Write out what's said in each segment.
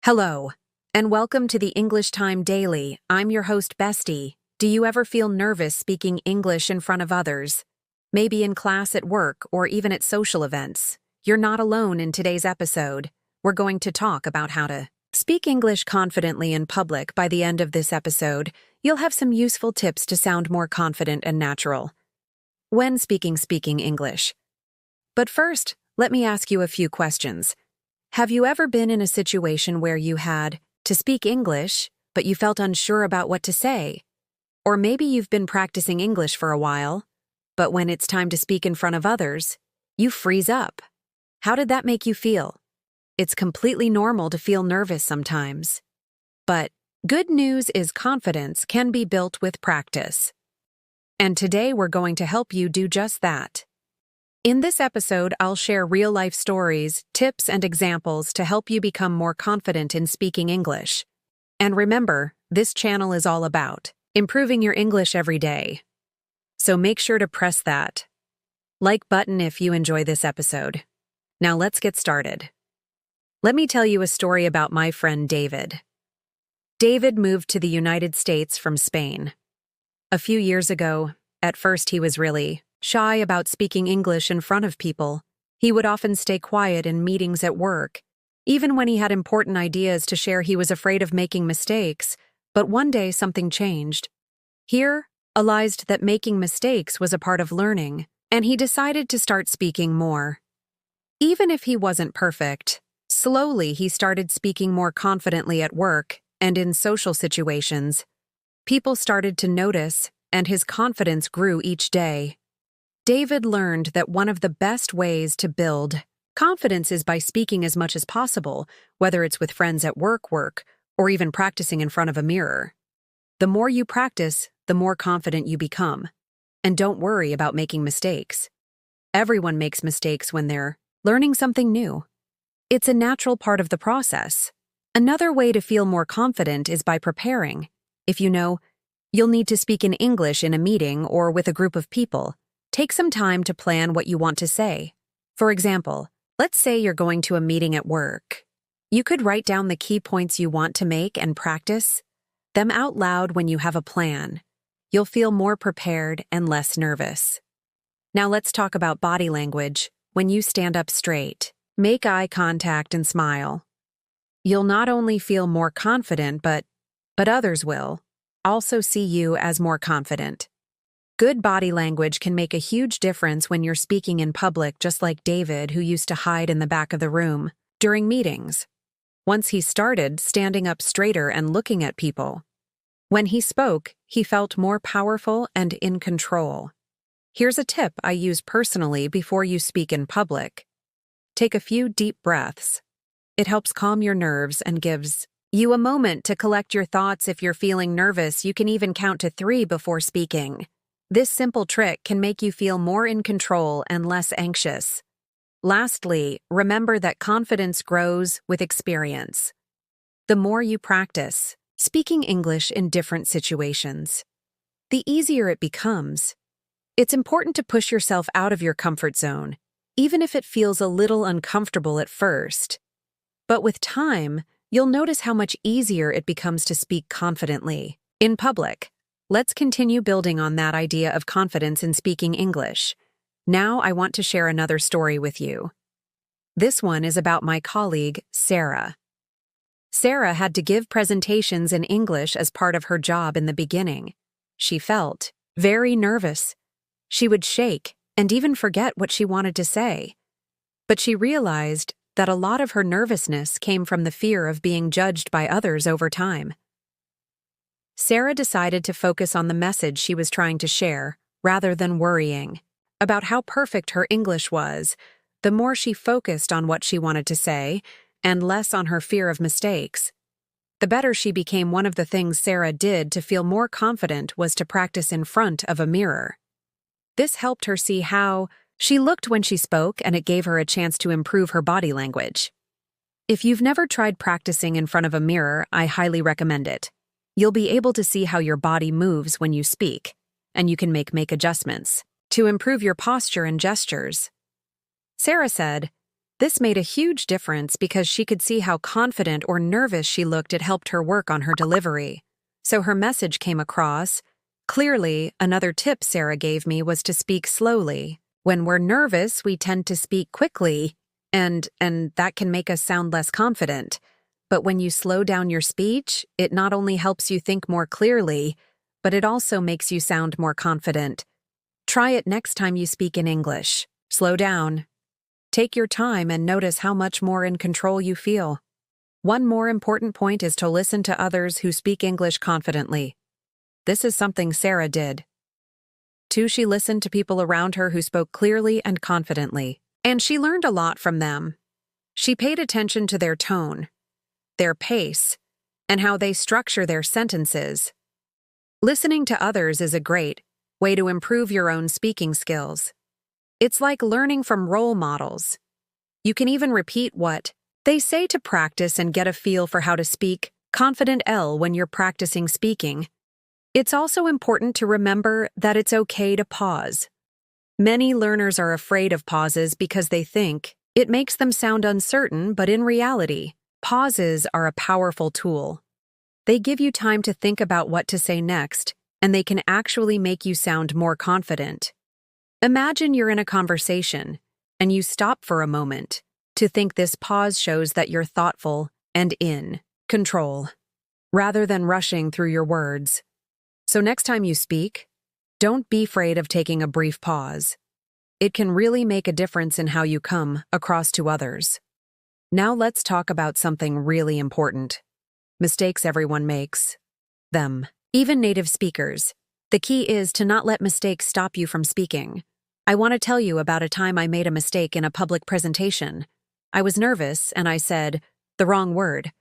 Hello, and welcome to the English Time Daily. I'm your host, Bestie. Do you ever feel nervous speaking English in front of others? Maybe in class at work or even at social events. You're not alone in today's episode. We're going to talk about how to speak English confidently in public. By the end of this episode, you'll have some useful tips to sound more confident and natural when speaking English. But first, let me ask you a few questions. Have you ever been in a situation where you had to speak English, but you felt unsure about what to say? Or maybe you've been practicing English for a while, but when it's time to speak in front of others, you freeze up. How did that make you feel? It's completely normal to feel nervous sometimes. But good news is confidence can be built with practice. And today we're going to help you do just that. In this episode, I'll share real-life stories, tips, and examples to help you become more confident in speaking English. And remember, this channel is all about improving your English every day. So make sure to press that like button if you enjoy this episode. Now let's get started. Let me tell you a story about my friend David. David moved to the United States from Spain. A few years ago, at first he was really shy about speaking English in front of people. He would often stay quiet in meetings at work. Even when he had important ideas to share, he was afraid of making mistakes. But one day something changed. He realized that making mistakes was a part of learning, and he decided to start speaking more. Even if he wasn't perfect, slowly he started speaking more confidently at work and in social situations. People started to notice, and his confidence grew each day. David learned that one of the best ways to build confidence is by speaking as much as possible, whether it's with friends at work, or even practicing in front of a mirror. The more you practice, the more confident you become. And don't worry about making mistakes. Everyone makes mistakes when they're learning something new. It's a natural part of the process. Another way to feel more confident is by preparing. If you know you'll need to speak in English in a meeting or with a group of people, take some time to plan what you want to say. For example, let's say you're going to a meeting at work. You could write down the key points you want to make and practice them out loud when you have a plan. You'll feel more prepared and less nervous. Now let's talk about body language. When you stand up straight, make eye contact and smile. You'll not only feel more confident, but others will also see you as more confident. Good body language can make a huge difference when you're speaking in public, just like David, who used to hide in the back of the room during meetings. Once he started standing up straighter and looking at people, when he spoke, he felt more powerful and in control. Here's a tip I use personally before you speak in public. Take a few deep breaths. It helps calm your nerves and gives you a moment to collect your thoughts. If you're feeling nervous, you can even count to 3 before speaking. This simple trick can make you feel more in control and less anxious. Lastly, remember that confidence grows with experience. The more you practice speaking English in different situations, the easier it becomes. It's important to push yourself out of your comfort zone, even if it feels a little uncomfortable at first. But with time, you'll notice how much easier it becomes to speak confidently in public. Let's continue building on that idea of confidence in speaking English. Now I want to share another story with you. This one is about my colleague, Sarah. Sarah had to give presentations in English as part of her job in the beginning. She felt very nervous. She would shake and even forget what she wanted to say. But she realized that a lot of her nervousness came from the fear of being judged by others over time. Sarah decided to focus on the message she was trying to share, rather than worrying about how perfect her English was. The more she focused on what she wanted to say, and less on her fear of mistakes, the better she became. One of the things Sarah did to feel more confident was to practice in front of a mirror. This helped her see how she looked when she spoke, and it gave her a chance to improve her body language. If you've never tried practicing in front of a mirror, I highly recommend it. You'll be able to see how your body moves when you speak, and you can make adjustments to improve your posture and gestures. Sarah said, This made a huge difference because she could see how confident or nervous she looked. It helped her work on her delivery. So her message came across clearly. Another tip Sarah gave me was to speak slowly. When we're nervous, we tend to speak quickly, and that can make us sound less confident. But when you slow down your speech, it not only helps you think more clearly, but it also makes you sound more confident. Try it next time you speak in English. Slow down. Take your time and notice how much more in control you feel. One more important point is to listen to others who speak English confidently. This is something Sarah did. 2. She listened to people around her who spoke clearly and confidently, and she learned a lot from them. She paid attention to their tone, their pace, and how they structure their sentences. Listening to others is a great way to improve your own speaking skills. It's like learning from role models. You can even repeat what they say to practice and get a feel for how to speak confident when you're practicing speaking. It's also important to remember that it's okay to pause. Many learners are afraid of pauses because they think it makes them sound uncertain, but in reality, pauses are a powerful tool. They give you time to think about what to say next, and they can actually make you sound more confident. Imagine you're in a conversation, and you stop for a moment to think. This pause shows that you're thoughtful and in control, rather than rushing through your words. So next time you speak, don't be afraid of taking a brief pause. It can really make a difference in how you come across to others. Now let's talk about something really important. Mistakes everyone makes. Them. Even native speakers. The key is to not let mistakes stop you from speaking. I want to tell you about a time I made a mistake in a public presentation. I was nervous and I said the wrong word.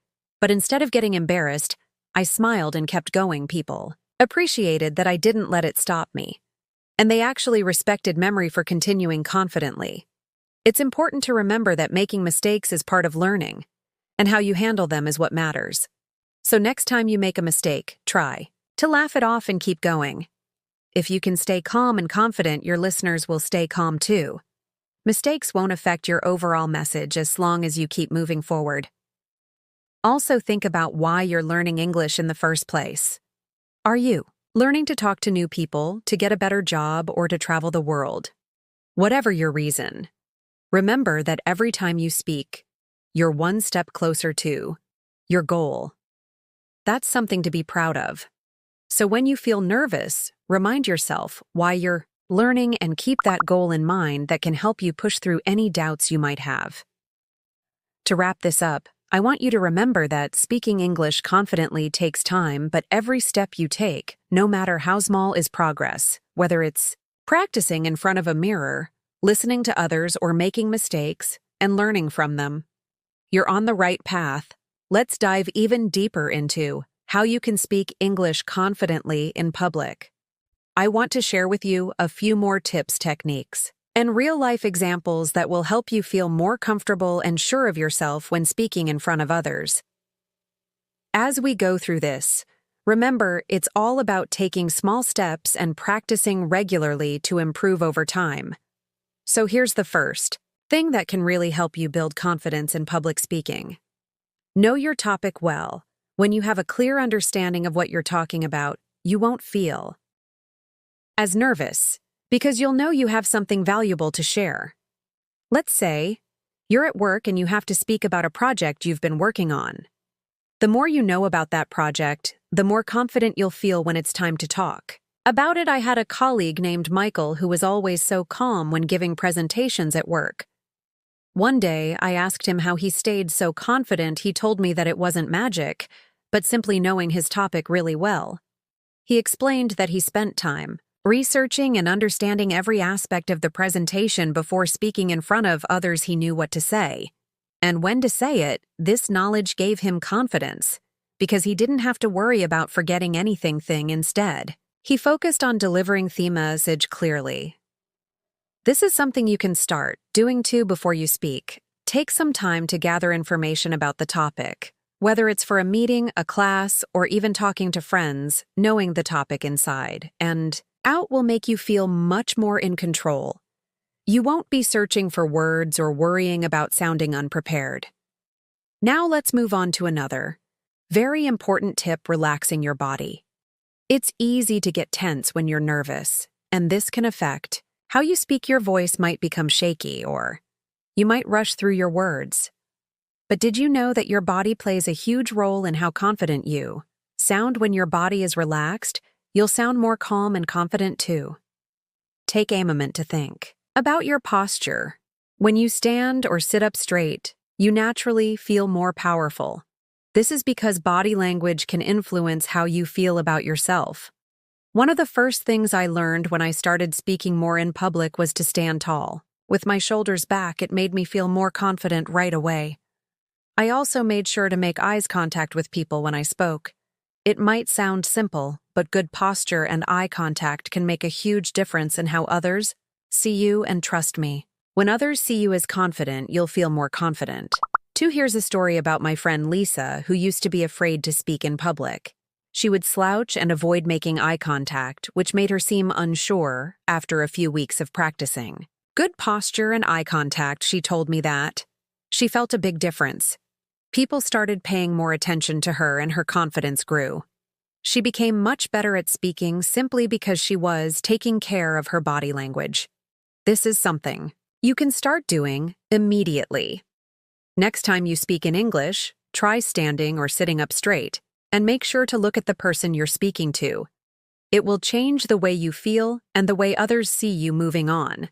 But instead of getting embarrassed, I smiled and kept going. People appreciated that I didn't let it stop me. And they actually respected memory for continuing confidently. It's important to remember that making mistakes is part of learning, and how you handle them is what matters. So next time you make a mistake, try to laugh it off and keep going. If you can stay calm and confident, your listeners will stay calm too. Mistakes won't affect your overall message as long as you keep moving forward. Also think about why you're learning English in the first place. Are you learning to talk to new people, to get a better job, or to travel the world? Whatever your reason, remember that every time you speak, you're one step closer to your goal. That's something to be proud of. So when you feel nervous, remind yourself why you're learning and keep that goal in mind that can help you push through any doubts you might have. To wrap this up, I want you to remember that speaking English confidently takes time, but every step you take, no matter how small, is progress. Whether it's practicing in front of a mirror, listening to others, or making mistakes and learning from them, you're on the right path. Let's dive even deeper into how you can speak English confidently in public. I want to share with you a few more tips, techniques, and real-life examples that will help you feel more comfortable and sure of yourself when speaking in front of others. As we go through this, remember it's all about taking small steps and practicing regularly to improve over time. So here's the first thing that can really help you build confidence in public speaking. Know your topic well. When you have a clear understanding of what you're talking about, you won't feel as nervous, because you'll know you have something valuable to share. Let's say you're at work and you have to speak about a project you've been working on. The more you know about that project, the more confident you'll feel when it's time to talk about it. I had a colleague named Michael who was always so calm when giving presentations at work. One day, I asked him how he stayed so confident. He told me that it wasn't magic, but simply knowing his topic really well. He explained that he spent time researching and understanding every aspect of the presentation before speaking in front of others. He knew what to say and when to say it. This knowledge gave him confidence because he didn't have to worry about forgetting anything. Instead, he focused on delivering the message clearly. This is something you can start doing too before you speak. Take some time to gather information about the topic, whether it's for a meeting, a class, or even talking to friends. Knowing the topic inside and out will make you feel much more in control. You won't be searching for words or worrying about sounding unprepared. Now let's move on to another very important tip: relaxing your body. It's easy to get tense when you're nervous, and this can affect how you speak. Your voice might become shaky, or you might rush through your words. But did you know that your body plays a huge role in how confident you sound? When your body is relaxed, you'll sound more calm and confident too. Take a moment to think about your posture. When you stand or sit up straight, you naturally feel more powerful. This is because body language can influence how you feel about yourself. One of the first things I learned when I started speaking more in public was to stand tall. With my shoulders back, it made me feel more confident right away. I also made sure to make eye contact with people when I spoke. It might sound simple, but good posture and eye contact can make a huge difference in how others see you and trust me. When others see you as confident, you'll feel more confident. Here's a story about my friend Lisa, who used to be afraid to speak in public. She would slouch and avoid making eye contact, which made her seem unsure after a few weeks of practicing. Good posture and eye contact, she told me that. She felt a big difference. People started paying more attention to her and her confidence grew. She became much better at speaking simply because she was taking care of her body language. This is something you can start doing immediately. Next time you speak in English, try standing or sitting up straight, and make sure to look at the person you're speaking to. It will change the way you feel and the way others see you moving on.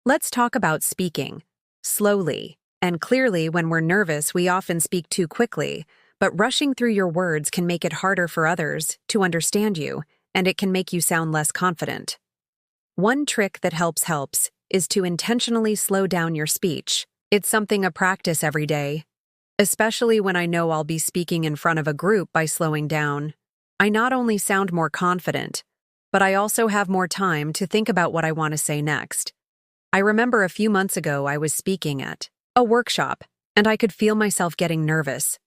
Let's talk about speaking slowly and clearly. When we're nervous, we often speak too quickly, but rushing through your words can make it harder for others to understand you, and it can make you sound less confident. One trick that helps is to intentionally slow down your speech. It's something I practice every day, especially when I know I'll be speaking in front of a group. By slowing down, I not only sound more confident, but I also have more time to think about what I want to say next. I remember a few months ago I was speaking at a workshop, and I could feel myself getting nervous.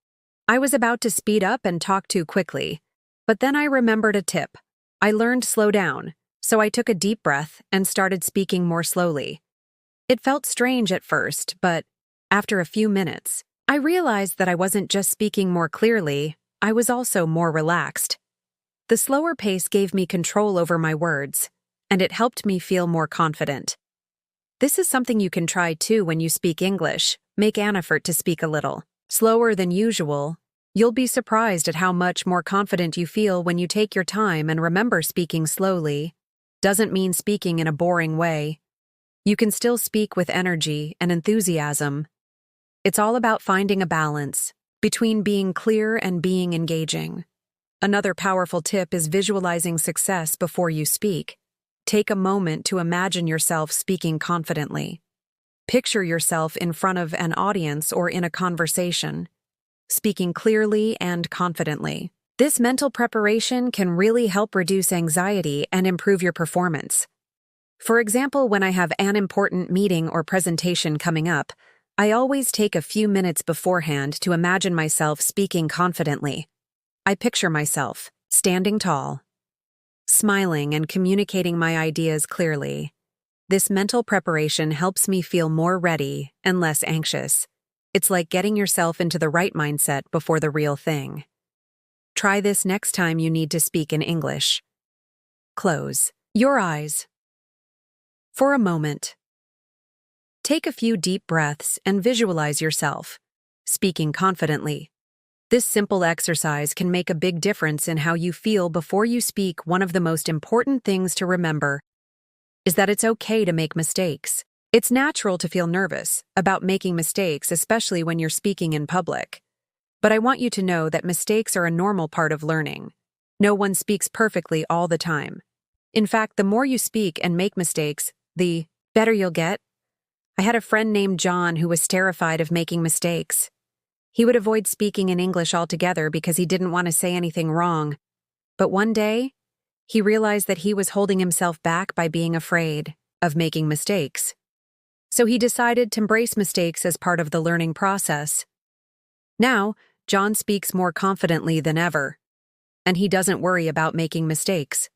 I was about to speed up and talk too quickly, but then I remembered a tip. I learned slow down, so I took a deep breath and started speaking more slowly. It felt strange at first, but after a few minutes, I realized that I wasn't just speaking more clearly, I was also more relaxed. The slower pace gave me control over my words, and it helped me feel more confident. This is something you can try too when you speak English. Make an effort to speak a little slower than usual. You'll be surprised at how much more confident you feel when you take your time. And remember, speaking slowly doesn't mean speaking in a boring way. You can still speak with energy and enthusiasm. It's all about finding a balance between being clear and being engaging. Another powerful tip is visualizing success before you speak. Take a moment to imagine yourself speaking confidently. Picture yourself in front of an audience or in a conversation, speaking clearly and confidently. This mental preparation can really help reduce anxiety and improve your performance. For example, when I have an important meeting or presentation coming up, I always take a few minutes beforehand to imagine myself speaking confidently. I picture myself standing tall, smiling, and communicating my ideas clearly. This mental preparation helps me feel more ready and less anxious. It's like getting yourself into the right mindset before the real thing. Try this next time you need to speak in English. Close your eyes for a moment. Take a few deep breaths and visualize yourself speaking confidently. This simple exercise can make a big difference in how you feel before you speak. One of the most important things to remember is that it's okay to make mistakes. It's natural to feel nervous about making mistakes, especially when you're speaking in public. But I want you to know that mistakes are a normal part of learning. No one speaks perfectly all the time. In fact, the more you speak and make mistakes, the better you'll get. I had a friend named John who was terrified of making mistakes. He would avoid speaking in English altogether because he didn't want to say anything wrong. But one day, he realized that he was holding himself back by being afraid of making mistakes. So he decided to embrace mistakes as part of the learning process. Now, John speaks more confidently than ever, and he doesn't worry about making mistakes.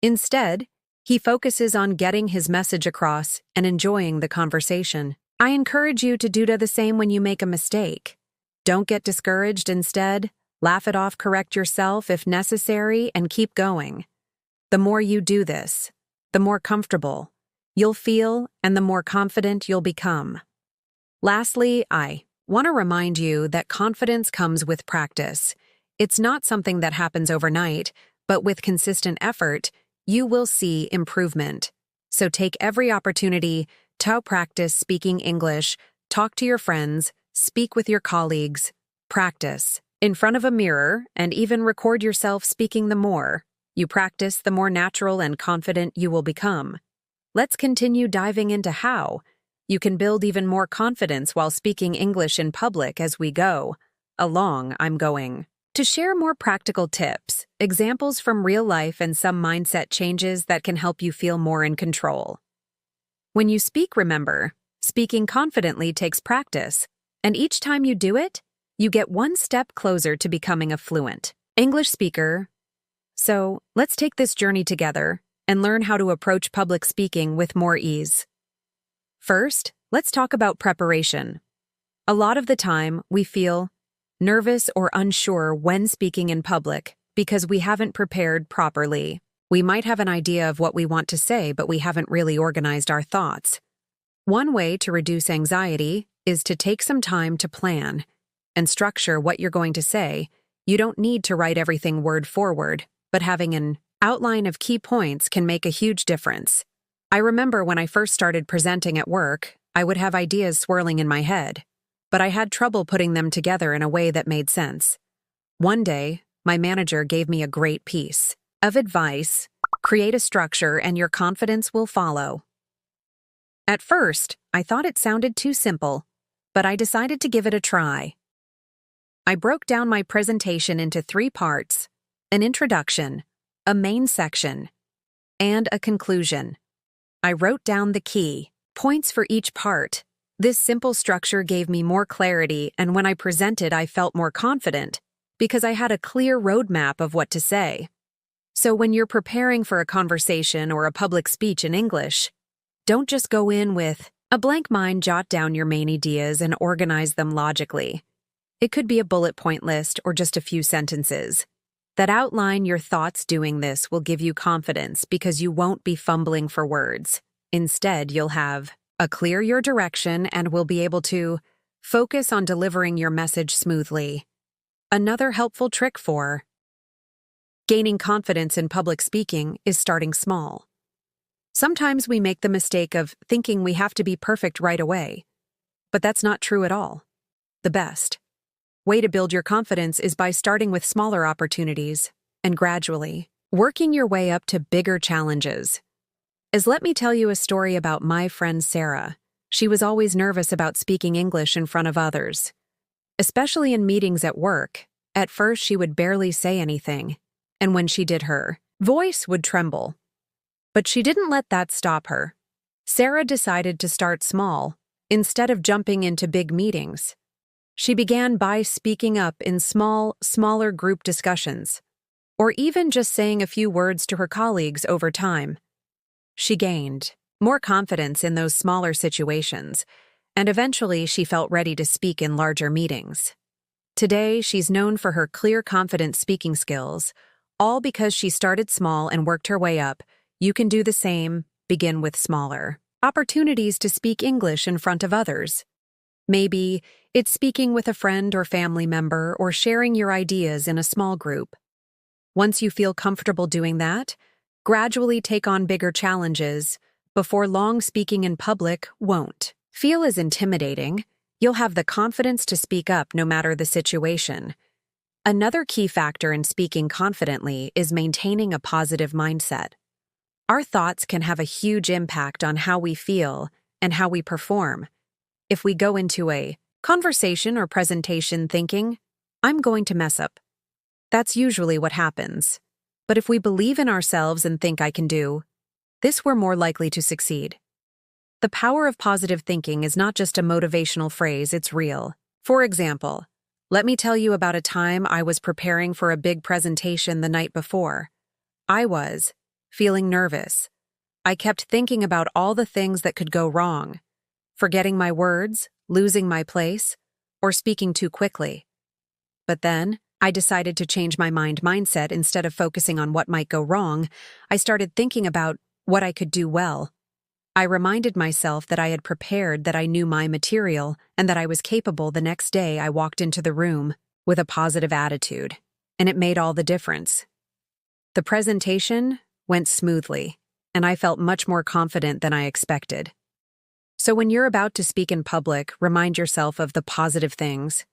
Instead, He focuses on getting his message across and enjoying the conversation. I encourage you to do the same when you make a mistake. Don't get discouraged. Instead, laugh it off, correct yourself if necessary, and keep going. The more you do this, the more comfortable you'll feel and the more confident you'll become. Lastly, I want to remind you that confidence comes with practice. It's not something that happens overnight, but with consistent effort, you will see improvement. So take every opportunity to practice speaking English, talk to your friends, speak with your colleagues, practice in front of a mirror, and even record yourself speaking. The more you practice, the more natural and confident you will become. Let's continue diving into how you can build even more confidence while speaking English in public as we go along. I'm going to share more practical tips, examples from real life, and some mindset changes that can help you feel more in control. When you speak, remember, speaking confidently takes practice, and each time you do it, you get one step closer to becoming a fluent English speaker. So, let's take this journey together and learn how to approach public speaking with more ease. First, let's talk about preparation. A lot of the time, we feel nervous or unsure when speaking in public because we haven't prepared properly. We might have an idea of what we want to say, but we haven't really organized our thoughts. One way to reduce anxiety is to take some time to plan and structure what you're going to say. You don't need to write everything word for word, but having an outline of key points can make a huge difference. I remember when I first started presenting at work, I would have ideas swirling in my head, but I had trouble putting them together in a way that made sense. One day, my manager gave me a great piece of advice: create a structure and your confidence will follow. At first, I thought it sounded too simple, but I decided to give it a try. I broke down my presentation into 3 parts: an introduction, a main section, and a conclusion. I wrote down the key points for each part. This simple structure gave me more clarity, and when I presented, I felt more confident because I had a clear roadmap of what to say. So when you're preparing for a conversation or a public speech in English, don't just go in with a blank mind. Jot down your main ideas and organize them logically. It could be a bullet point list or just a few sentences that outline your thoughts. Doing this will give you confidence because you won't be fumbling for words. Instead, you'll have a clear your direction and will be able to focus on delivering your message smoothly. Another helpful trick for gaining confidence in public speaking is starting small. Sometimes we make the mistake of thinking we have to be perfect right away, but that's not true at all. The best way to build your confidence is by starting with smaller opportunities and gradually working your way up to bigger challenges. Let me tell you a story about my friend Sarah. She was always nervous about speaking English in front of others, especially in meetings at work. At first, she would barely say anything, and when she did, her voice would tremble. But she didn't let that stop her. Sarah decided to start small instead of jumping into big meetings. She began by speaking up in smaller group discussions, or even just saying a few words to her colleagues. Over time, she gained more confidence in those smaller situations, and eventually she felt ready to speak in larger meetings. Today, she's known for her clear, confident speaking skills, all because she started small and worked her way up. You can do the same. Begin with smaller opportunities to speak English in front of others. Maybe it's speaking with a friend or family member or sharing your ideas in a small group. Once you feel comfortable doing that, gradually take on bigger challenges. Before long, speaking in public won't feel as intimidating. You'll have the confidence to speak up no matter the situation. Another key factor in speaking confidently is maintaining a positive mindset. Our thoughts can have a huge impact on how we feel and how we perform. If we go into a conversation or presentation thinking, "I'm going to mess up," that's usually what happens. But if we believe in ourselves and think, "I can do this," we're more likely to succeed. The power of positive thinking is not just a motivational phrase, it's real. For example, let me tell you about a time I was preparing for a big presentation the night before. I was feeling nervous, I kept thinking about all the things that could go wrong, forgetting my words, losing my place, or speaking too quickly. But then, I decided to change my mindset. Instead of focusing on what might go wrong, I started thinking about what I could do well. I reminded myself that I had prepared, that I knew my material, and that I was capable. The next day I walked into the room with a positive attitude, and it made all the difference. The presentation went smoothly, and I felt much more confident than I expected. So when you're about to speak in public, remind yourself of the positive things.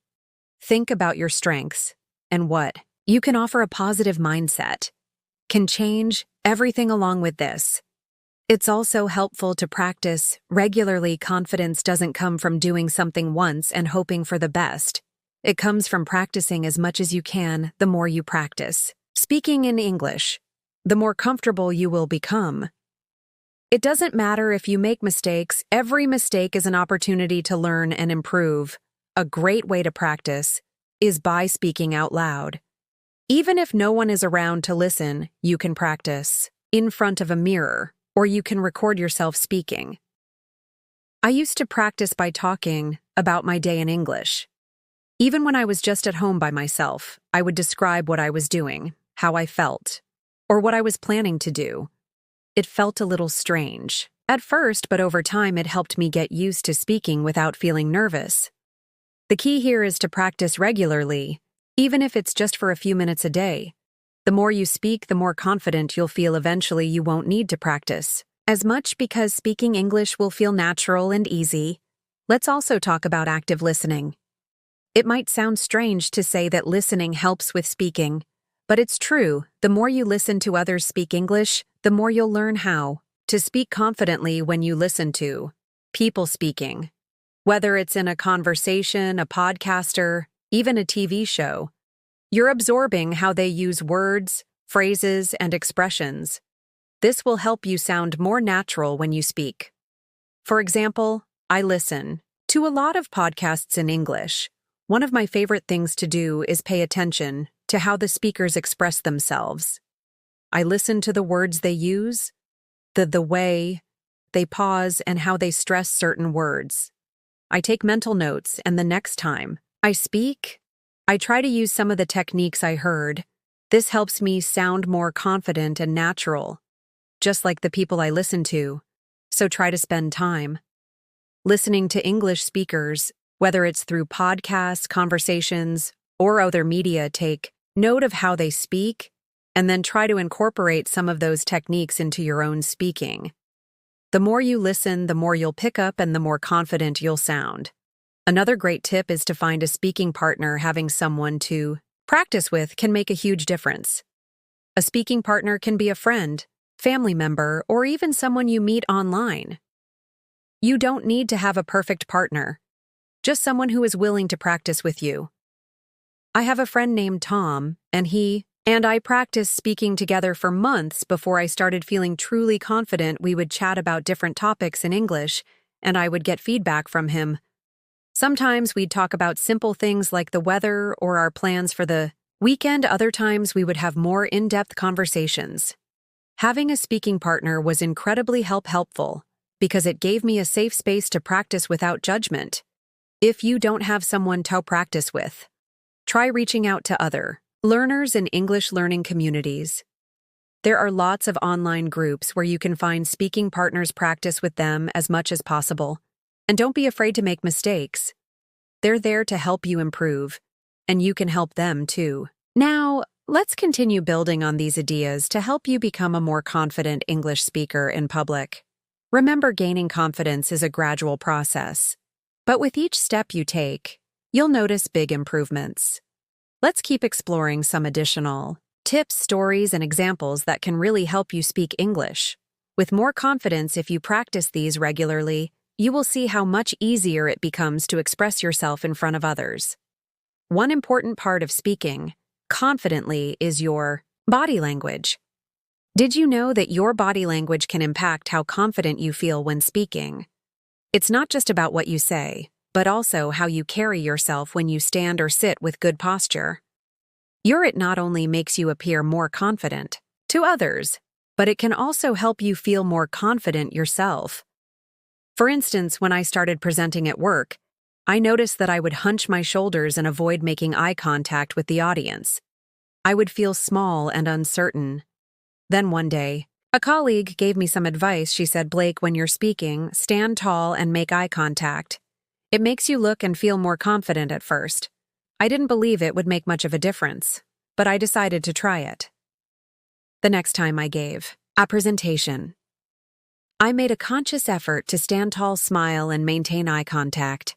Think about your strengths and what you can offer. A positive mindset can change everything along with this. It's also helpful to practice regularly. Confidence doesn't come from doing something once and hoping for the best. It comes from practicing as much as you can. The more you practice speaking in English, the more comfortable you will become. It doesn't matter if you make mistakes. Every mistake is an opportunity to learn and improve. A great way to practice is by speaking out loud. Even if no one is around to listen, you can practice in front of a mirror, or you can record yourself speaking. I used to practice by talking about my day in English. Even when I was just at home by myself, I would describe what I was doing, how I felt, or what I was planning to do. It felt a little strange at first, but over time it helped me get used to speaking without feeling nervous. The key here is to practice regularly, even if it's just for a few minutes a day. The more you speak, the more confident you'll feel. Eventually, you won't need to practice as much because speaking English will feel natural and easy. Let's also talk about active listening. It might sound strange to say that listening helps with speaking, but it's true. The more you listen to others speak English, the more you'll learn how to speak confidently. When you listen to people speaking, whether it's in a conversation, a podcaster, even a TV show, you're absorbing how they use words, phrases, and expressions. This will help you sound more natural when you speak. For example, I listen to a lot of podcasts in English. One of my favorite things to do is pay attention to how the speakers express themselves. I listen to the words they use, the way they pause, and how they stress certain words. I take mental notes, and the next time I speak, I try to use some of the techniques I heard. This helps me sound more confident and natural, just like the people I listen to. So try to spend time listening to English speakers, whether it's through podcasts, conversations, or other media. Take note of how they speak, and then try to incorporate some of those techniques into your own speaking. The more you listen, the more you'll pick up and the more confident you'll sound. Another great tip is to find a speaking partner. Having someone to practice with can make a huge difference. A speaking partner can be a friend, family member, or even someone you meet online. You don't need to have a perfect partner, just someone who is willing to practice with you. I have a friend named Tom, and he and I practiced speaking together for months before I started feeling truly confident. We would chat about different topics in English, and I would get feedback from him. Sometimes we'd talk about simple things like the weather or our plans for the weekend. Other times we would have more in-depth conversations. Having a speaking partner was incredibly helpful because it gave me a safe space to practice without judgment. If you don't have someone to practice with, try reaching out to other learners in English learning communities. There are lots of online groups where you can find speaking partners. Practice with them as much as possible. And don't be afraid to make mistakes. They're there to help you improve, and you can help them too. Now, let's continue building on these ideas to help you become a more confident English speaker in public. Remember, gaining confidence is a gradual process, but with each step you take, you'll notice big improvements. Let's keep exploring some additional tips, stories, and examples that can really help you speak English with more confidence. If you practice these regularly, you will see how much easier it becomes to express yourself in front of others. One important part of speaking confidently is your body language. Did you know that your body language can impact how confident you feel when speaking? It's not just about what you say, but also how you carry yourself when you stand or sit with good posture. It not only makes you appear more confident to others, but it can also help you feel more confident yourself. For instance, when I started presenting at work, I noticed that I would hunch my shoulders and avoid making eye contact with the audience. I would feel small and uncertain. Then one day, a colleague gave me some advice. She said, "Blake, when you're speaking, stand tall and make eye contact. It makes you look and feel more confident at first." I didn't believe it would make much of a difference, but I decided to try it. The next time I gave a presentation, I made a conscious effort to stand tall, smile, and maintain eye contact.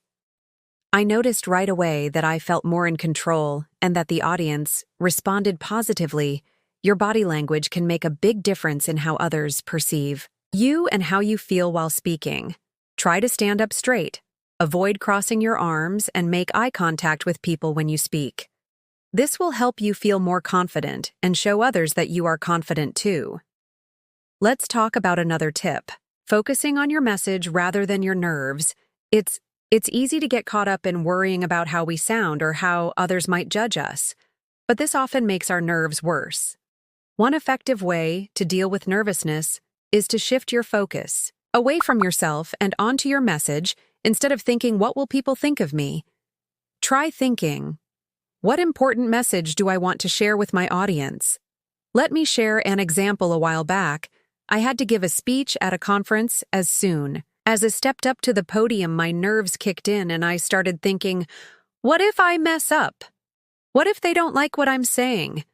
I noticed right away that I felt more in control and that the audience responded positively. Your body language can make a big difference in how others perceive you and how you feel while speaking. Try to stand up straight, avoid crossing your arms, and make eye contact with people when you speak. This will help you feel more confident and show others that you are confident too. Let's talk about another tip: focusing on your message rather than your nerves. It's easy to get caught up in worrying about how we sound or how others might judge us, but this often makes our nerves worse. One effective way to deal with nervousness is to shift your focus away from yourself and onto your message instead of thinking, "What will people think of me?" Try thinking, "What important message do I want to share with my audience?" Let me share an example. A while back, I had to give a speech at a conference. As soon as I stepped up to the podium, my nerves kicked in and I started thinking, "What if I mess up? What if they don't like what I'm saying?"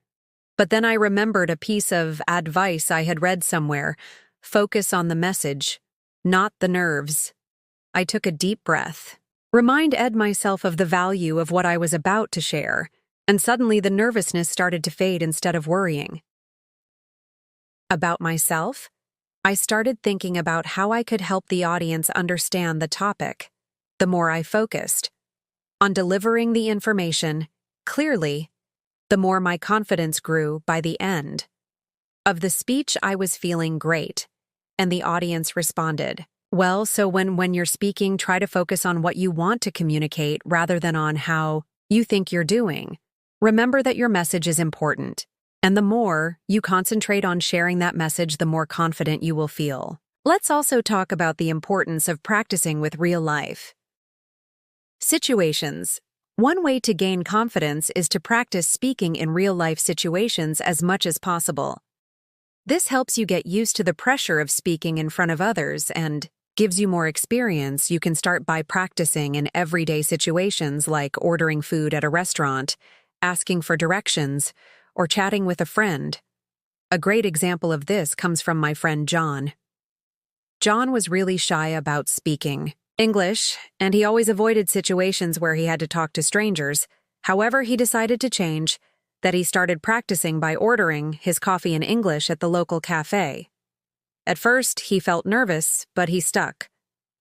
But then I remembered a piece of advice I had read somewhere: focus on the message, not the nerves. I took a deep breath, reminded myself of the value of what I was about to share, and suddenly the nervousness started to fade instead of worrying. About myself, I started thinking about how I could help the audience understand the topic. The more I focused on delivering the information clearly, the more my confidence grew. By the end of the speech, I was feeling great, and the audience responded well. So when you're speaking, try to focus on what you want to communicate rather than on how you think you're doing. Remember that your message is important, and the more you concentrate on sharing that message, the more confident you will feel. Let's also talk about the importance of practicing with real-life situations. One way to gain confidence is to practice speaking in real-life situations as much as possible. This helps you get used to the pressure of speaking in front of others and gives you more experience. You can start by practicing in everyday situations like ordering food at a restaurant, asking for directions, or chatting with a friend. A great example of this comes from my friend John. John was really shy about speaking English, and he always avoided situations where he had to talk to strangers. However, he decided to change that. He started practicing by ordering his coffee in English at the local cafe. At first, he felt nervous, but he stuck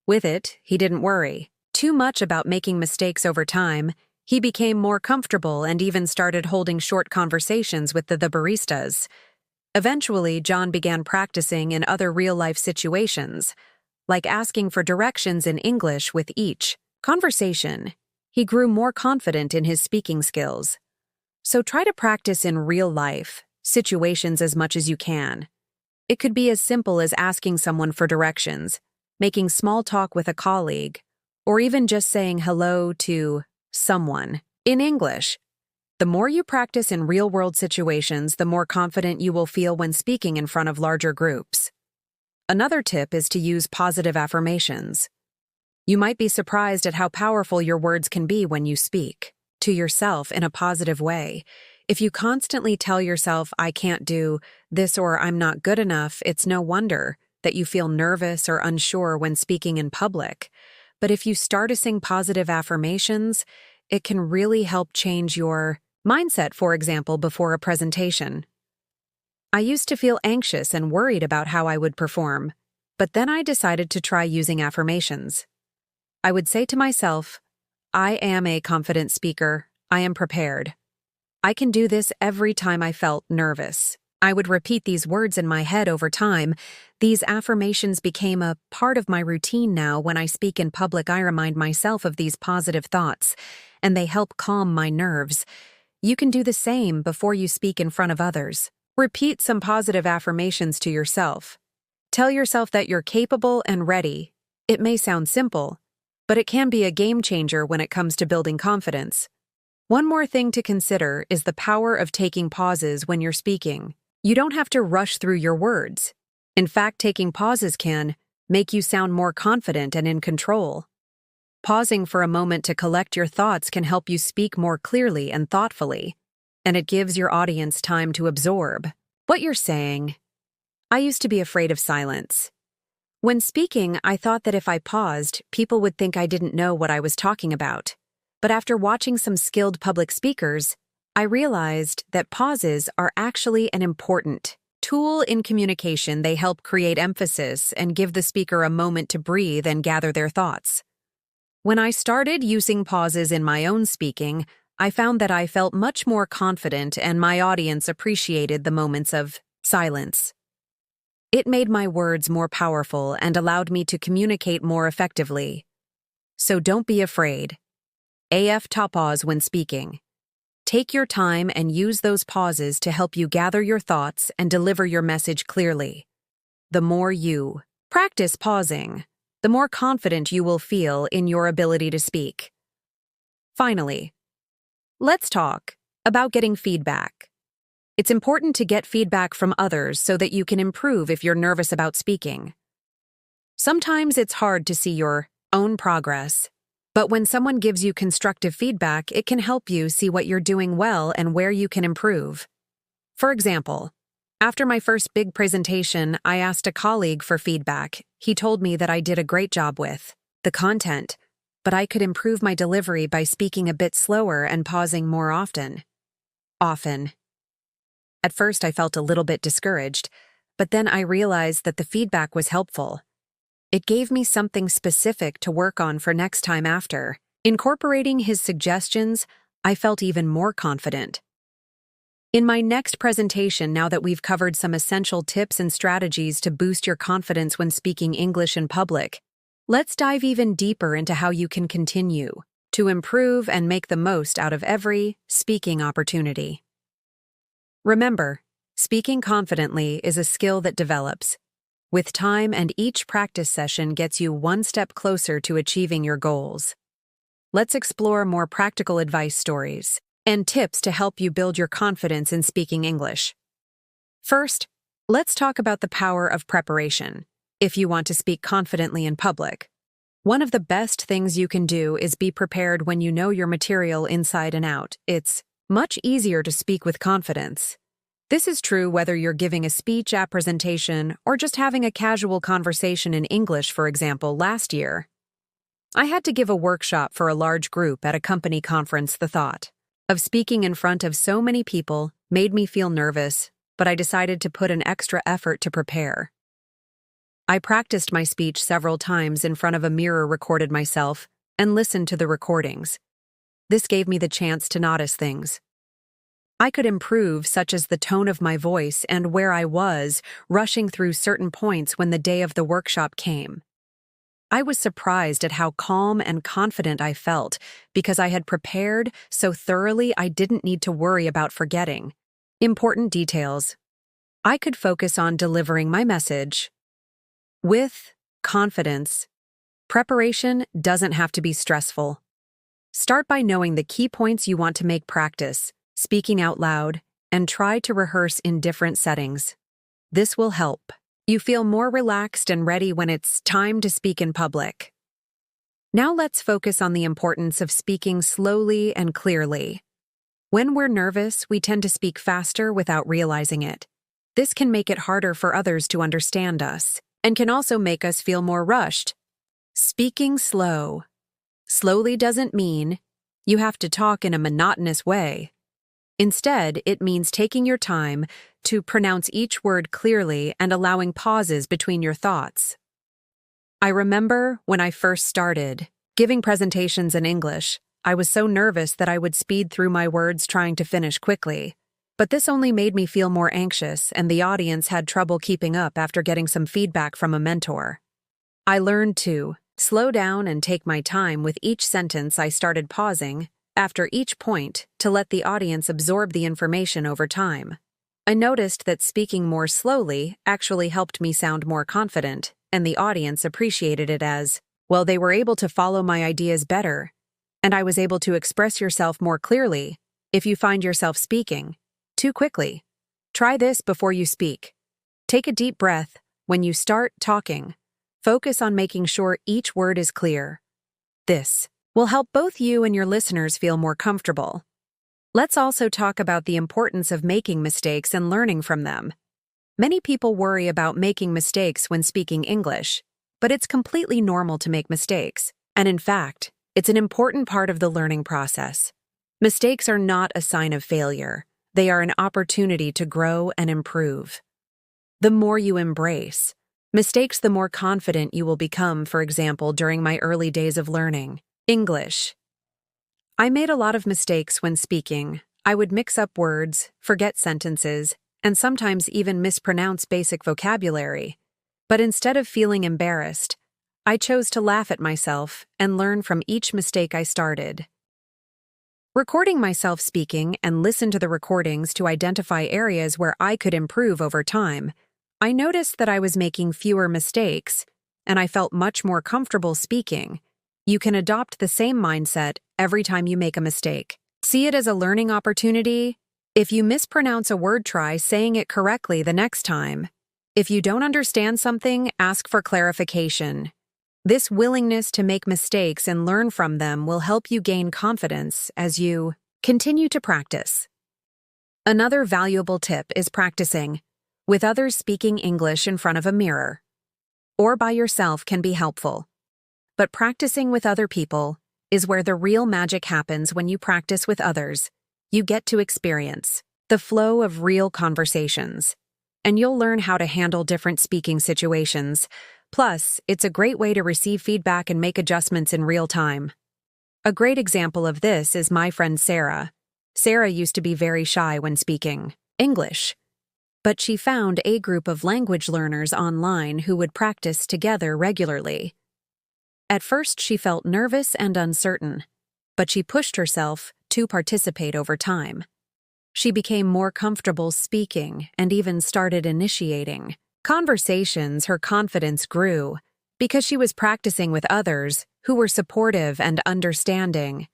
with it. He didn't worry too much about making mistakes. Over time, he became more comfortable and even started holding short conversations with the baristas. Eventually, John began practicing in other real-life situations, like asking for directions in English. With each conversation, he grew more confident in his speaking skills. So try to practice in real-life situations as much as you can. It could be as simple as asking someone for directions, making small talk with a colleague, or even just saying hello to someone in English. The more you practice in real-world situations, the more confident you will feel when speaking in front of larger groups. Another tip is to use positive affirmations. You might be surprised at how powerful your words can be when you speak to yourself in a positive way. If you constantly tell yourself, "I can't do this," or "I'm not good enough," it's no wonder that you feel nervous or unsure when speaking in public. But if you start to sing positive affirmations, it can really help change your mindset. For example, before a presentation, I used to feel anxious and worried about how I would perform, but then I decided to try using affirmations. I would say to myself, "I am a confident speaker. I am prepared. I can do this." Every time I felt nervous, I would repeat these words in my head. Over time, these affirmations became a part of my routine. Now, when I speak in public, I remind myself of these positive thoughts, and they help calm my nerves. You can do the same before you speak in front of others. Repeat some positive affirmations to yourself. Tell yourself that you're capable and ready. It may sound simple, but it can be a game changer when it comes to building confidence. One more thing to consider is the power of taking pauses when you're speaking. You don't have to rush through your words. In fact, taking pauses can make you sound more confident and in control. Pausing for a moment to collect your thoughts can help you speak more clearly and thoughtfully, and it gives your audience time to absorb what you're saying. I used to be afraid of silence. When speaking, I thought that if I paused, people would think I didn't know what I was talking about. But after watching some skilled public speakers, I realized that pauses are actually an important tool in communication. They help create emphasis and give the speaker a moment to breathe and gather their thoughts. When I started using pauses in my own speaking, I found that I felt much more confident and my audience appreciated the moments of silence. It made my words more powerful and allowed me to communicate more effectively. So don't be afraid. Ta pause when speaking. Take your time and use those pauses to help you gather your thoughts and deliver your message clearly. The more you practice pausing, the more confident you will feel in your ability to speak. Finally, let's talk about getting feedback. It's important to get feedback from others so that you can improve if you're nervous about speaking. Sometimes it's hard to see your own progress, but when someone gives you constructive feedback, it can help you see what you're doing well and where you can improve. For example, after my first big presentation, I asked a colleague for feedback. He told me that I did a great job with the content, but I could improve my delivery by speaking a bit slower and pausing more often. At first, I felt a little bit discouraged, but then I realized that the feedback was helpful. It gave me something specific to work on for next time after. Incorporating his suggestions, I felt even more confident. In my next presentation, now that we've covered some essential tips and strategies to boost your confidence when speaking English in public, let's dive even deeper into how you can continue to improve and make the most out of every speaking opportunity. Remember, speaking confidently is a skill that develops with time, and each practice session gets you one step closer to achieving your goals. Let's explore more practical advice stories and tips to help you build your confidence in speaking English. First, let's talk about the power of preparation if you want to speak confidently in public. One of the best things you can do is be prepared when you know your material inside and out. It's much easier to speak with confidence. This is true whether you're giving a speech at presentation or just having a casual conversation in English. For example, last year, I had to give a workshop for a large group at a company conference. The thought of speaking in front of so many people made me feel nervous, but I decided to put an extra effort to prepare. I practiced my speech several times in front of a mirror, recorded myself, and listened to the recordings. This gave me the chance to notice things I could improve, such as the tone of my voice and where I was rushing through certain points when the day of the workshop came. I was surprised at how calm and confident I felt because I had prepared so thoroughly I didn't need to worry about forgetting important details. I could focus on delivering my message with confidence. Preparation doesn't have to be stressful. Start by knowing the key points you want to make, practice speaking out loud, and try to rehearse in different settings. This will help you feel more relaxed and ready when it's time to speak in public. Now let's focus on the importance of speaking slowly and clearly. When we're nervous, we tend to speak faster without realizing it. This can make it harder for others to understand us, and can also make us feel more rushed. Speaking slowly doesn't mean you have to talk in a monotonous way. Instead, it means taking your time to pronounce each word clearly and allowing pauses between your thoughts. I remember when I first started giving presentations in English, I was so nervous that I would speed through my words trying to finish quickly. But this only made me feel more anxious, and the audience had trouble keeping up after getting some feedback from a mentor. I learned to slow down and take my time with each sentence. I started pausing after each point to let the audience absorb the information over time. I noticed that speaking more slowly actually helped me sound more confident, and the audience appreciated it as, well, they were able to follow my ideas better, and I was able to express yourself more clearly. If you find yourself speaking too quickly, try this before you speak. Take a deep breath when you start talking. Focus on making sure each word is clear. This will help both you and your listeners feel more comfortable. Let's also talk about the importance of making mistakes and learning from them. Many people worry about making mistakes when speaking English, but it's completely normal to make mistakes. And in fact, it's an important part of the learning process. Mistakes are not a sign of failure. They are an opportunity to grow and improve. The more you embrace mistakes, the more confident you will become. For example, during my early days of learning English, I made a lot of mistakes when speaking. I would mix up words, forget sentences, and sometimes even mispronounce basic vocabulary. But instead of feeling embarrassed, I chose to laugh at myself and learn from each mistake I started. Recording myself speaking and listen to the recordings to identify areas where I could improve over time, I noticed that I was making fewer mistakes, and I felt much more comfortable speaking. You can adopt the same mindset every time you make a mistake. See it as a learning opportunity. If you mispronounce a word, try saying it correctly the next time. If you don't understand something, ask for clarification. This willingness to make mistakes and learn from them will help you gain confidence as you continue to practice. Another valuable tip is practicing with others. Speaking English in front of a mirror or by yourself can be helpful. But practicing with other people is where the real magic happens. When you practice with others, you get to experience the flow of real conversations, and you'll learn how to handle different speaking situations. Plus, it's a great way to receive feedback and make adjustments in real time. A great example of this is my friend Sarah. Sarah used to be very shy when speaking English, but she found a group of language learners online who would practice together regularly. At first, she felt nervous and uncertain, but she pushed herself to participate over time. She became more comfortable speaking and even started initiating conversations. Her confidence grew because she was practicing with others who were supportive and understanding.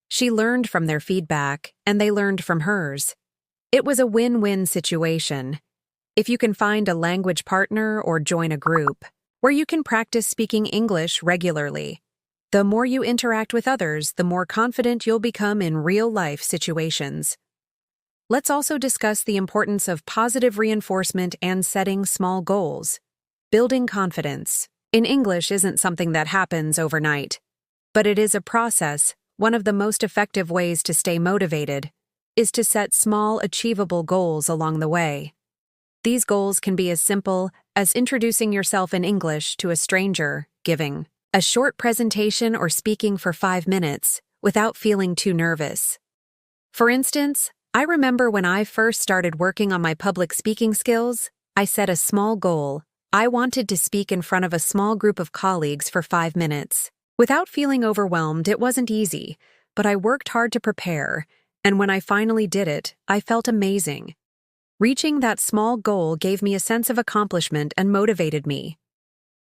She learned from their feedback, and they learned from hers. It was a win-win situation. If you can find a language partner or join a group where you can practice speaking English regularly, the more you interact with others, the more confident you'll become in real-life situations. Let's also discuss the importance of positive reinforcement and setting small goals. Building confidence in English isn't something that happens overnight, but it is a process. One of the most effective ways to stay motivated is to set small, achievable goals along the way. These goals can be as simple as introducing yourself in English to a stranger, giving a short presentation, or speaking for 5 minutes without feeling too nervous. For instance, I remember when I first started working on my public speaking skills, I set a small goal. I wanted to speak in front of a small group of colleagues for 5 minutes. Without feeling overwhelmed, it wasn't easy, but I worked hard to prepare, and when I finally did it, I felt amazing. Reaching that small goal gave me a sense of accomplishment and motivated me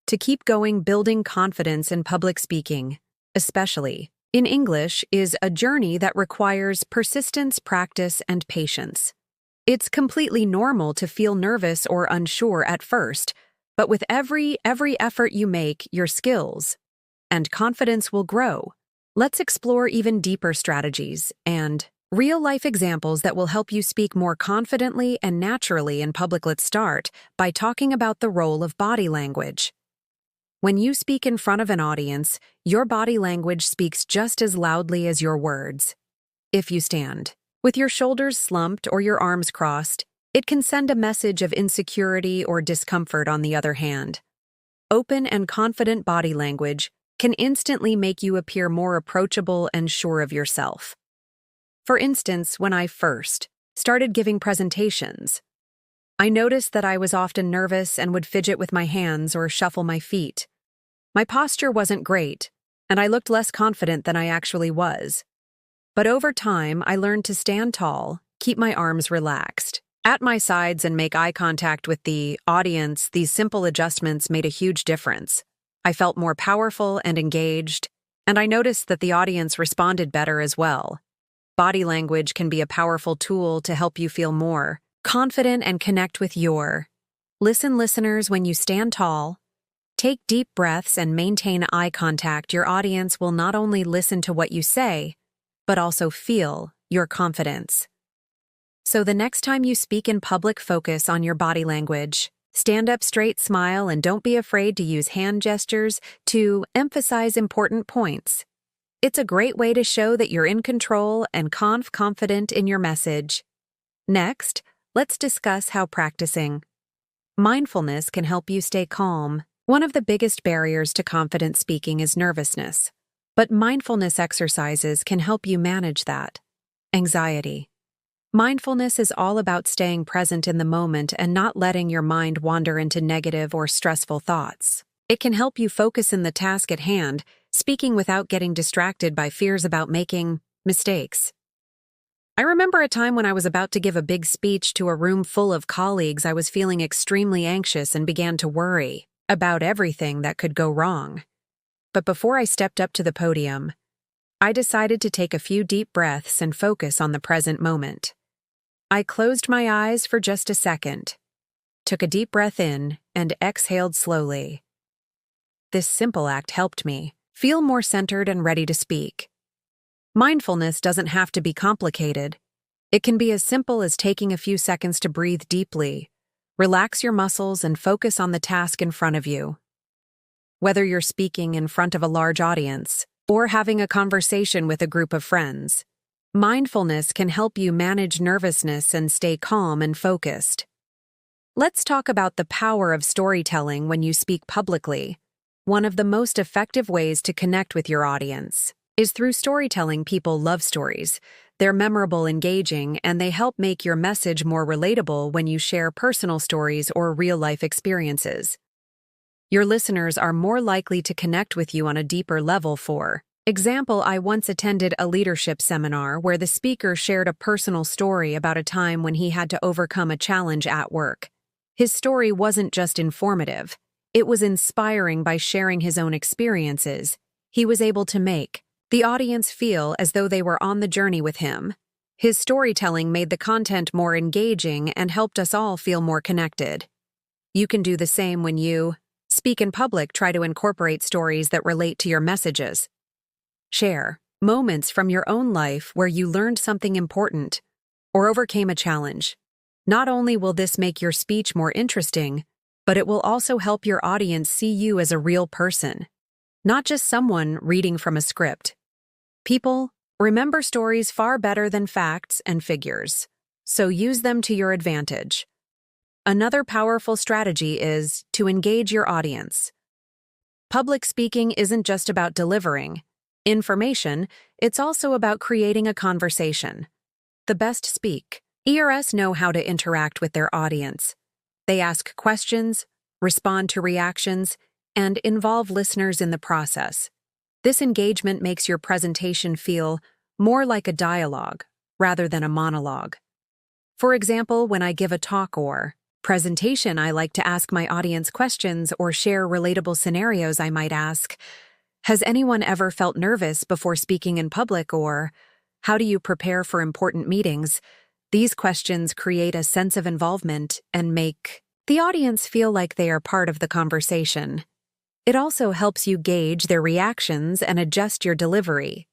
to keep going. Building confidence in public speaking, especially in English, is a journey that requires persistence, practice, and patience. It's completely normal to feel nervous or unsure at first, but with every effort you make, your skills and confidence will grow. Let's explore even deeper strategies and real-life examples that will help you speak more confidently and naturally in public. Let's start by talking about the role of body language. When you speak in front of an audience, your body language speaks just as loudly as your words. If you stand with your shoulders slumped or your arms crossed, it can send a message of insecurity or discomfort. On the other hand, open and confident body language can instantly make you appear more approachable and sure of yourself. For instance, when I first started giving presentations, I noticed that I was often nervous and would fidget with my hands or shuffle my feet. My posture wasn't great, and I looked less confident than I actually was. But over time, I learned to stand tall, keep my arms relaxed, At my sides and make eye contact with the audience, these simple adjustments made a huge difference. I felt more powerful and engaged, and I noticed that the audience responded better as well. Body language can be a powerful tool to help you feel more confident and connect with your. Listen, listeners, when you stand tall, take deep breaths and maintain eye contact. Your audience will not only listen to what you say, but also feel your confidence. So the next time you speak in public, focus on your body language. Stand up straight, smile, and don't be afraid to use hand gestures to emphasize important points. It's a great way to show that you're in control and confident in your message. Next, let's discuss how practicing mindfulness can help you stay calm. One of the biggest barriers to confident speaking is nervousness, but mindfulness exercises can help you manage that. Anxiety. Mindfulness is all about staying present in the moment and not letting your mind wander into negative or stressful thoughts. It can help you focus in the task at hand, speaking without getting distracted by fears about making mistakes. I remember a time when I was about to give a big speech to a room full of colleagues. I was feeling extremely anxious and began to worry about everything that could go wrong. But before I stepped up to the podium, I decided to take a few deep breaths and focus on the present moment. I closed my eyes for just a second, took a deep breath in, and exhaled slowly. This simple act helped me feel more centered and ready to speak. Mindfulness doesn't have to be complicated. It can be as simple as taking a few seconds to breathe deeply, relax your muscles, and focus on the task in front of you. Whether you're speaking in front of a large audience or having a conversation with a group of friends, mindfulness can help you manage nervousness and stay calm and focused. Let's talk about the power of storytelling when you speak publicly. One of the most effective ways to connect with your audience is through storytelling. People love stories. They're memorable, engaging, and they help make your message more relatable when you share personal stories or real-life experiences. Your listeners are more likely to connect with you on a deeper level. For example, I once attended a leadership seminar where the speaker shared a personal story about a time when he had to overcome a challenge at work. His story wasn't just informative, it was inspiring. By sharing his own experiences, he was able to make the audience feel as though they were on the journey with him. His storytelling made the content more engaging and helped us all feel more connected. You can do the same when you speak in public. Try to incorporate stories that relate to your messages. Share moments from your own life where you learned something important or overcame a challenge. Not only will this make your speech more interesting, but it will also help your audience see you as a real person, not just someone reading from a script. People remember stories far better than facts and figures, so use them to your advantage. Another powerful strategy is to engage your audience. Public speaking isn't just about delivering information, it's also about creating a conversation. The best speakers know how to interact with their audience. They ask questions, respond to reactions, and involve listeners in the process. This engagement makes your presentation feel more like a dialogue rather than a monologue. For example, when I give a talk or presentation, I like to ask my audience questions or share relatable scenarios. I might ask, has anyone ever felt nervous before speaking in public? Or, how do you prepare for important meetings? These questions create a sense of involvement and make the audience feel like they are part of the conversation. It also helps you gauge their reactions and adjust your delivery.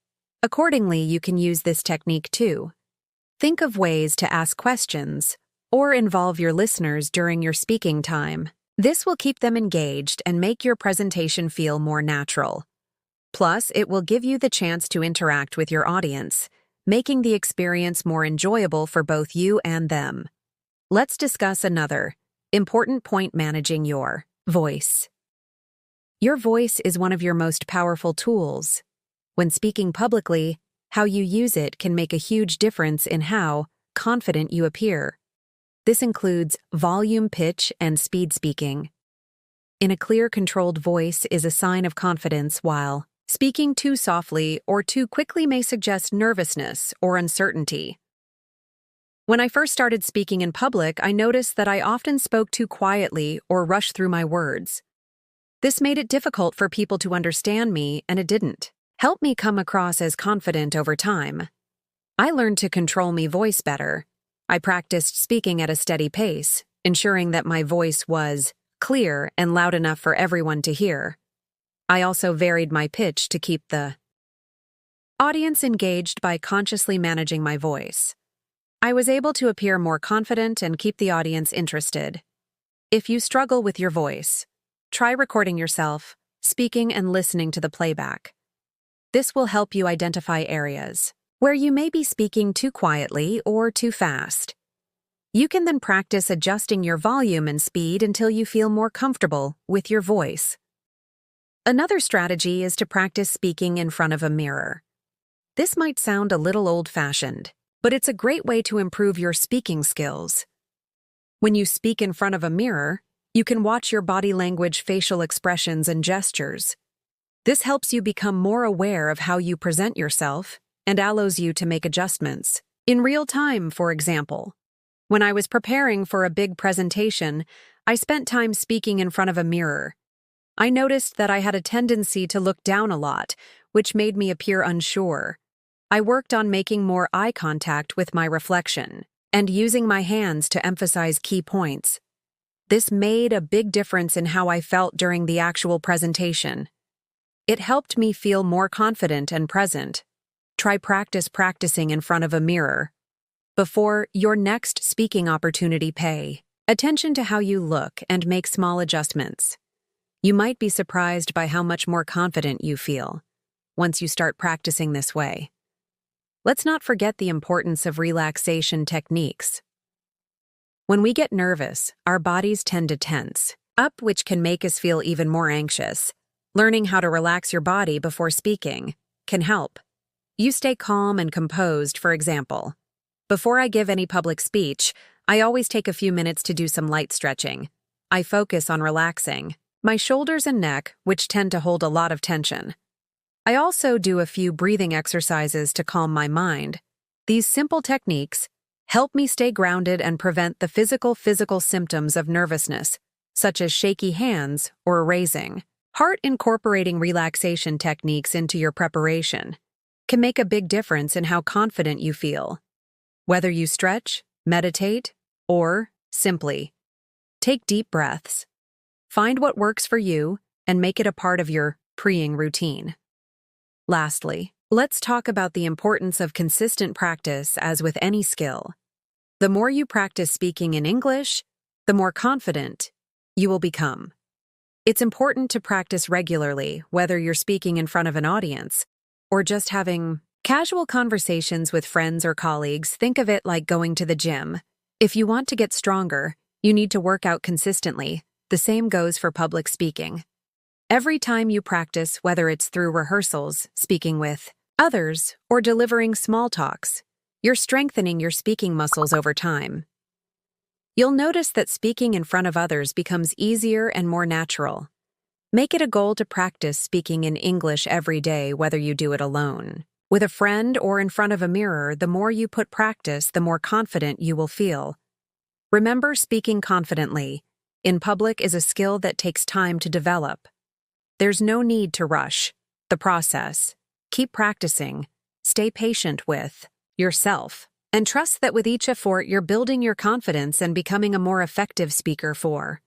Accordingly, you can use this technique too. Think of ways to ask questions or involve your listeners during your speaking time. This will keep them engaged and make your presentation feel more natural. Plus, it will give you the chance to interact with your audience, making the experience more enjoyable for both you and them. Let's discuss another important point: managing your voice. Your voice is one of your most powerful tools. When speaking publicly, how you use it can make a huge difference in how confident you appear. This includes volume, pitch, and speed. Speaking in a clear, controlled voice is a sign of confidence, while speaking too softly or too quickly may suggest nervousness or uncertainty. When I first started speaking in public, I noticed that I often spoke too quietly or rushed through my words. This made it difficult for people to understand me, and it didn't help me come across as confident over time. I learned to control my voice better. I practiced speaking at a steady pace, ensuring that my voice was clear and loud enough for everyone to hear. I also varied my pitch to keep the audience engaged by consciously managing my voice. I was able to appear more confident and keep the audience interested. If you struggle with your voice, try recording yourself, speaking and listening to the playback. This will help you identify areas where you may be speaking too quietly or too fast. You can then practice adjusting your volume and speed until you feel more comfortable with your voice. Another strategy is to practice speaking in front of a mirror. This might sound a little old-fashioned, but it's a great way to improve your speaking skills. When you speak in front of a mirror, you can watch your body language, facial expressions, and gestures. This helps you become more aware of how you present yourself and allows you to make adjustments in real time. For example, when I was preparing for a big presentation, I spent time speaking in front of a mirror. I noticed that I had a tendency to look down a lot, which made me appear unsure. I worked on making more eye contact with my reflection and using my hands to emphasize key points. This made a big difference in how I felt during the actual presentation. It helped me feel more confident and present. Try practicing in front of a mirror. Before your next speaking opportunity, pay attention to how you look and make small adjustments. You might be surprised by how much more confident you feel once you start practicing this way. Let's not forget the importance of relaxation techniques. When we get nervous, our bodies tend to tense up, which can make us feel even more anxious. Learning how to relax your body before speaking can help. You stay calm and composed. For example, before I give any public speech, I always take a few minutes to do some light stretching. I focus on relaxing my shoulders and neck, which tend to hold a lot of tension. I also do a few breathing exercises to calm my mind. These simple techniques help me stay grounded and prevent the physical symptoms of nervousness, such as shaky hands or raising heart. Incorporating relaxation techniques into your preparation can make a big difference in how confident you feel. Whether you stretch, meditate, or simply take deep breaths, find what works for you and make it a part of your preparing routine. Lastly, let's talk about the importance of consistent practice. As with any skill, the more you practice speaking in English, the more confident you will become. It's important to practice regularly, whether you're speaking in front of an audience or just having casual conversations with friends or colleagues. Think of it like going to the gym. If you want to get stronger, you need to work out consistently. The same goes for public speaking. Every time you practice, whether it's through rehearsals, speaking with others, or delivering small talks, you're strengthening your speaking muscles over time. You'll notice that speaking in front of others becomes easier and more natural. Make it a goal to practice speaking in English every day, whether you do it alone, with a friend, or in front of a mirror. The more you put practice, the more confident you will feel. Remember, speaking confidently in public is a skill that takes time to develop. There's no need to rush the process. Keep practicing, stay patient with yourself, and trust that with each effort you're building your confidence and becoming a more effective speaker for